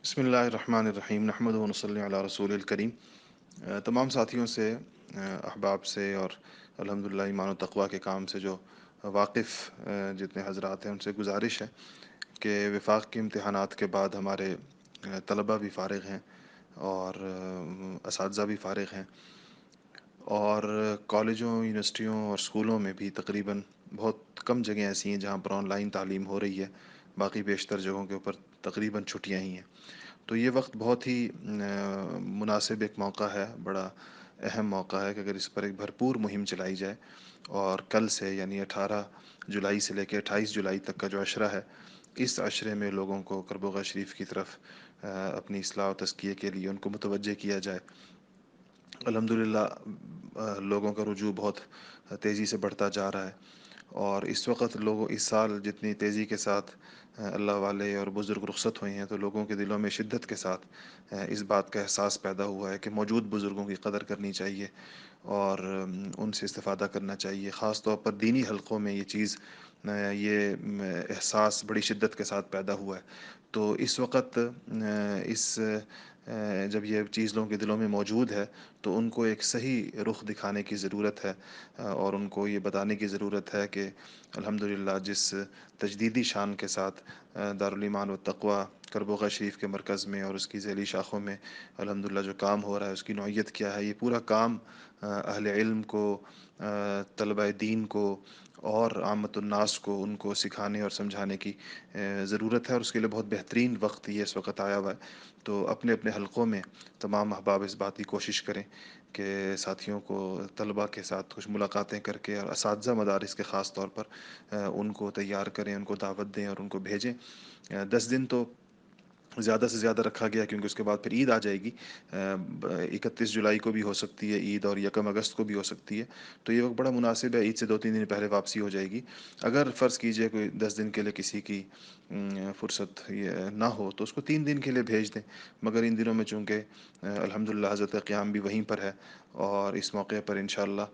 بسم اللہ الرحمن الرحیم نحمد و نصلی علی رسول الکریم۔ تمام ساتھیوں سے، احباب سے اور الحمدللہ ایمان و تقوی کے کام سے جو واقف جتنے حضرات ہیں ان سے گزارش ہے کہ وفاق کے امتحانات کے بعد ہمارے طلبہ بھی فارغ ہیں اور اساتذہ بھی فارغ ہیں، اور کالجوں، یونیورسٹیوں اور اسکولوں میں بھی تقریباً بہت کم جگہیں ایسی ہیں جہاں پر آن لائن تعلیم ہو رہی ہے، باقی بیشتر جگہوں کے اوپر تقریباً چھٹیاں ہی ہیں۔ تو یہ وقت بہت ہی مناسب ایک موقع ہے، بڑا اہم موقع ہے کہ اگر اس پر ایک بھرپور مہم چلائی جائے، اور کل سے یعنی 18 جولائی سے لے کے 28 جولائی تک کا جو عشرہ ہے، اس عشرے میں لوگوں کو کربوغا شریف کی طرف اپنی اصلاح و تزکیے کے لیے ان کو متوجہ کیا جائے۔ الحمدللہ لوگوں کا رجوع بہت تیزی سے بڑھتا جا رہا ہے، اور اس وقت لوگوں اس سال جتنی تیزی کے ساتھ اللہ والے اور بزرگ رخصت ہوئے ہیں، تو لوگوں کے دلوں میں شدت کے ساتھ اس بات کا احساس پیدا ہوا ہے کہ موجود بزرگوں کی قدر کرنی چاہیے اور ان سے استفادہ کرنا چاہیے۔ خاص طور پر دینی حلقوں میں یہ چیز، یہ احساس بڑی شدت کے ساتھ پیدا ہوا ہے۔ تو اس وقت اس جب یہ چیز لوگوں کے دلوں میں موجود ہے تو ان کو ایک صحیح رخ دکھانے کی ضرورت ہے، اور ان کو یہ بتانے کی ضرورت ہے کہ الحمدللہ جس تجدیدی شان کے ساتھ دارالایمان والتقویٰ کربوغا شریف کے مرکز میں اور اس کی ذیلی شاخوں میں الحمدللہ جو کام ہو رہا ہے اس کی نوعیت کیا ہے، یہ پورا کام اہل علم کو، طلبہ دین کو اور عامت الناس کو ان کو سکھانے اور سمجھانے کی ضرورت ہے، اور اس کے لیے بہت بہترین وقت یہ اس وقت آیا ہوا ہے۔ تو اپنے اپنے حلقوں میں تمام احباب اس بات کی کوشش کریں کہ ساتھیوں کو، طلبہ کے ساتھ کچھ ملاقاتیں کر کے، اور اساتذہ مدارس کے خاص طور پر ان کو تیار کریں، ان کو دعوت دیں اور ان کو بھیجیں۔ 10 دن تو زیادہ سے زیادہ رکھا گیا کیونکہ اس کے بعد پھر عید آ جائے گی۔ 31 جولائی کو بھی ہو سکتی ہے عید، اور 1 اگست کو بھی ہو سکتی ہے۔ تو یہ وقت بڑا مناسب ہے، عید سے 2-3 دن پہلے واپسی ہو جائے گی۔ اگر فرض کیجئے کوئی 10 دن کے لیے کسی کی فرصت یہ نہ ہو تو اس کو 3 دن کے لیے بھیج دیں، مگر ان دنوں میں چونکہ الحمدللہ حضرت قیام بھی وہیں پر ہے، اور اس موقع پر انشاءاللہ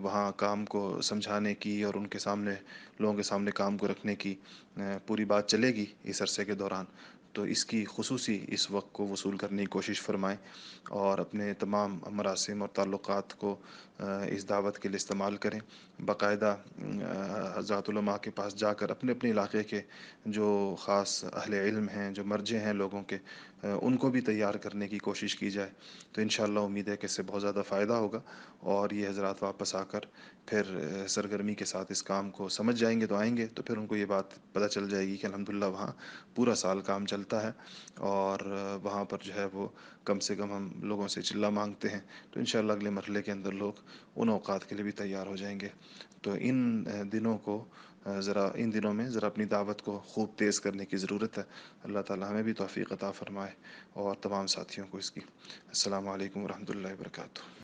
وہاں کام کو سمجھانے کی اور ان کے سامنے، لوگوں کے سامنے کام کو رکھنے کی پوری بات چلے گی اس عرصے کے دوران۔ تو اس کی خصوصی اس وقت کو وصول کرنے کی کوشش فرمائیں، اور اپنے تمام مراسم اور تعلقات کو اس دعوت کے لیے استعمال کریں۔ باقاعدہ حضرات علماء کے پاس جا کر اپنے اپنے علاقے کے جو خاص اہل علم ہیں، جو مرجع ہیں لوگوں کے، ان کو بھی تیار کرنے کی کوشش کی جائے۔ تو انشاءاللہ امید ہے کہ اس سے بہت زیادہ فائدہ ہوگا، اور یہ حضرات واپس آ کر پھر سرگرمی کے ساتھ اس کام کو سمجھ جائیں گے تو آئیں گے، تو پھر ان کو یہ بات پتہ چل جائے گی کہ الحمدللہ وہاں پورا سال کام چلتا ہے، اور وہاں پر جو ہے وہ کم سے کم ہم لوگوں سے چلہ مانگتے ہیں۔ تو انشاءاللہ اگلے مرحلے کے اندر لوگ ان اوقات کے لیے بھی تیار ہو جائیں گے۔ تو ان دنوں میں ذرا اپنی دعوت کو خوب تیز کرنے کی ضرورت ہے۔ اللہ تعالی ہمیں بھی توفیق عطا فرمائے، اور تمام ساتھیوں کو اس کی۔ السلام علیکم ورحمۃ اللہ وبرکاتہ۔